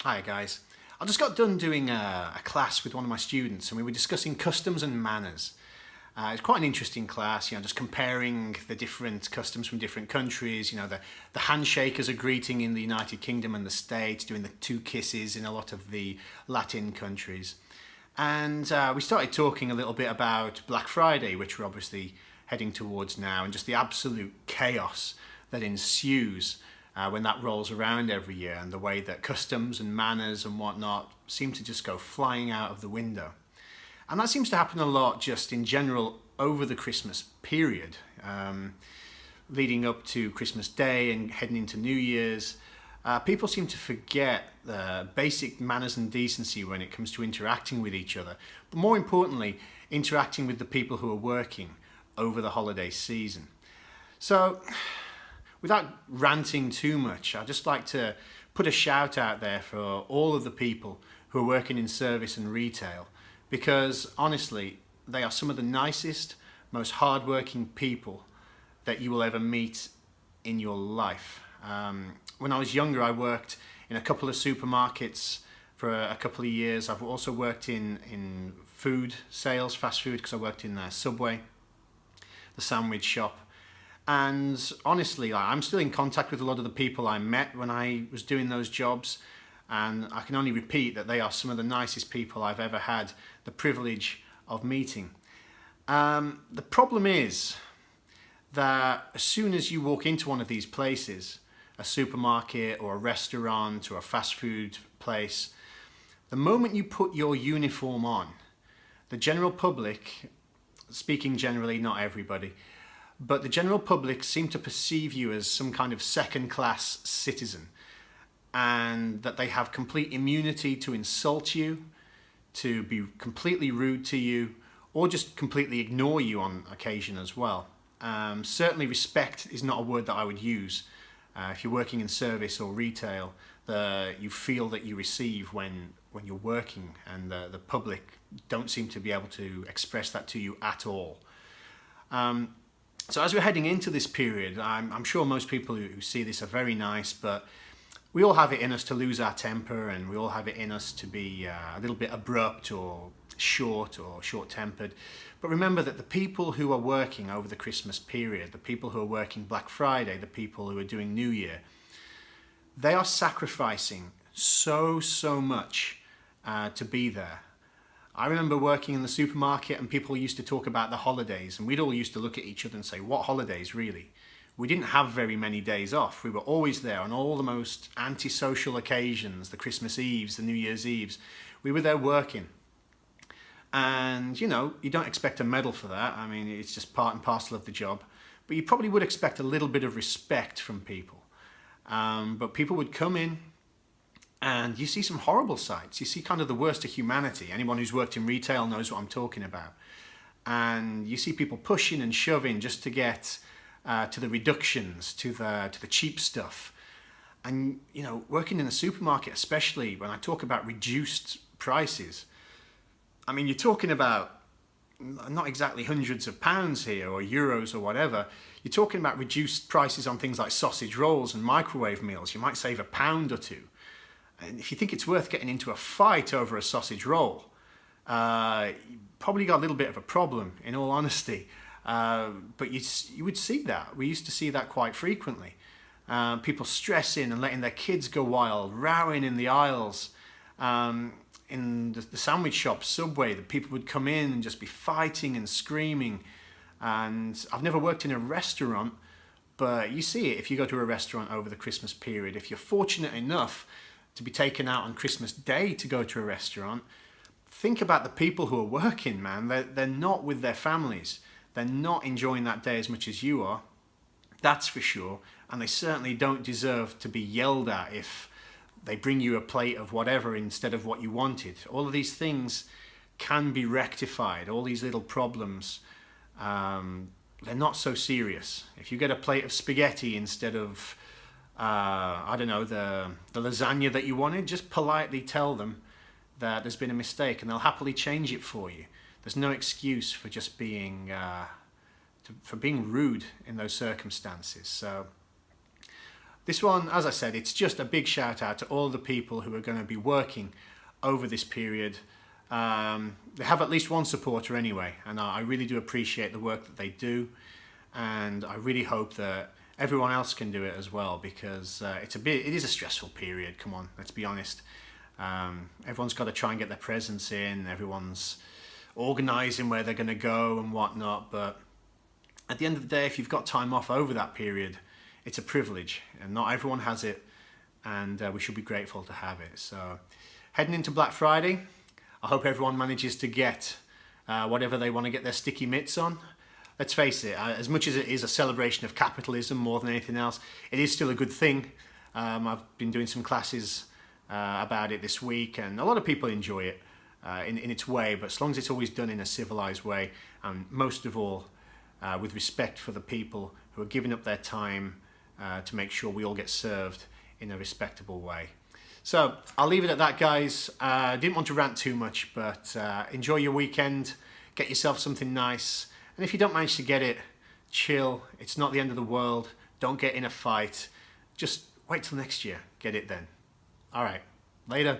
Hi guys. I just got done doing a class with one of my students and we were discussing customs and manners. It's quite an interesting class, just comparing the different customs from different countries, the handshake as a greeting in the United Kingdom and the States, doing the two kisses in a lot of the Latin countries. And we started talking a little bit about Black Friday, which we're obviously heading towards now, and just the absolute chaos that ensues when that rolls around every year, and the way that customs and manners and whatnot seem to just go flying out of the window. And that seems to happen a lot just in general over the Christmas period, leading up to Christmas Day and heading into New Year's. People seem to forget the basic manners and decency when it comes to interacting with each other, but more importantly, interacting with the people who are working over the holiday season. So, without ranting too much, I'd just like to put a shout out there for all of the people who are working in service and retail, because honestly, they are some of the nicest, most hardworking people that you will ever meet in your life. When I was younger, I worked in a couple of supermarkets for a couple of years. I've also worked in food sales, fast food, because I worked in Subway, the sandwich shop. And honestly, I'm still in contact with a lot of the people I met when I was doing those jobs. And I can only repeat that they are some of the nicest people I've ever had the privilege of meeting. The problem is that as soon as you walk into one of these places, a supermarket or a restaurant or a fast food place, the moment you put your uniform on, the general public, speaking generally, not everybody, but the general public seem to perceive you as some kind of second-class citizen, and that they have complete immunity to insult you, to be completely rude to you, or just completely ignore you on occasion as well. Certainly respect is not a word that I would use. If you're working in service or retail, you feel that you receive when you're working, and the public don't seem to be able to express that to you at all. So as we're heading into this period, I'm sure most people who see this are very nice, but we all have it in us to lose our temper, and we all have it in us to be a little bit abrupt or short-tempered. But remember that the people who are working over the Christmas period, the people who are working Black Friday, the people who are doing New Year, they are sacrificing so much to be there. I remember working in the supermarket and people used to talk about the holidays, and we'd all used to look at each other and say, what holidays really? We didn't have very many days off. We were always there on all the most antisocial occasions, the Christmas Eves, the New Year's Eves. We were there working. And, you don't expect a medal for that. I mean, it's just part and parcel of the job. But you probably would expect a little bit of respect from people. But people would come in, and you see some horrible sights. You see kind of the worst of humanity. Anyone who's worked in retail knows what I'm talking about. And you see people pushing and shoving just to get to the reductions, to the cheap stuff. And, working in a supermarket, especially when I talk about reduced prices, I mean, you're talking about not exactly hundreds of pounds here or euros or whatever. You're talking about reduced prices on things like sausage rolls and microwave meals. You might save £1 or two. And if you think it's worth getting into a fight over a sausage roll, you probably got a little bit of a problem, in all honesty. But you would see that. We used to see that quite frequently. People stressing and letting their kids go wild, rowing in the aisles. In the sandwich shop, Subway, the people would come in and just be fighting and screaming. And I've never worked in a restaurant, but you see it if you go to a restaurant over the Christmas period. If you're fortunate enough to be taken out on Christmas Day to go to a restaurant, think about the people who are working, man. They're not with their families. They're not enjoying that day as much as you are. That's for sure. And they certainly don't deserve to be yelled at if they bring you a plate of whatever instead of what you wanted. All of these things can be rectified. All these little problems, they're not so serious. If you get a plate of spaghetti instead of, the lasagna that you wanted, just politely tell them that there's been a mistake and they'll happily change it for you. There's no excuse for just being rude in those circumstances. So This one, as I said, it's just a big shout out to all the people who are going to be working over this period. They have at least one supporter anyway, and I really do appreciate the work that they do, and I really hope that everyone else can do it as well, because it is a stressful period. Come on, let's be honest. Everyone's got to try and get their presents in, everyone's organising where they're going to go and whatnot, but at the end of the day, if you've got time off over that period, it's a privilege, and not everyone has it, and we should be grateful to have it. So heading into Black Friday, I hope everyone manages to get whatever they want to get their sticky mitts on. Let's face it, as much as it is a celebration of capitalism more than anything else, it is still a good thing. I've been doing some classes about it this week, and a lot of people enjoy it in its way, but as long as it's always done in a civilised way, and most of all with respect for the people who are giving up their time to make sure we all get served in a respectable way. So I'll leave it at that, guys. I didn't want to rant too much, but enjoy your weekend, get yourself something nice, and if you don't manage to get it, chill. It's not the end of the world. Don't get in a fight. Just wait till next year. Get it then. All right. Later.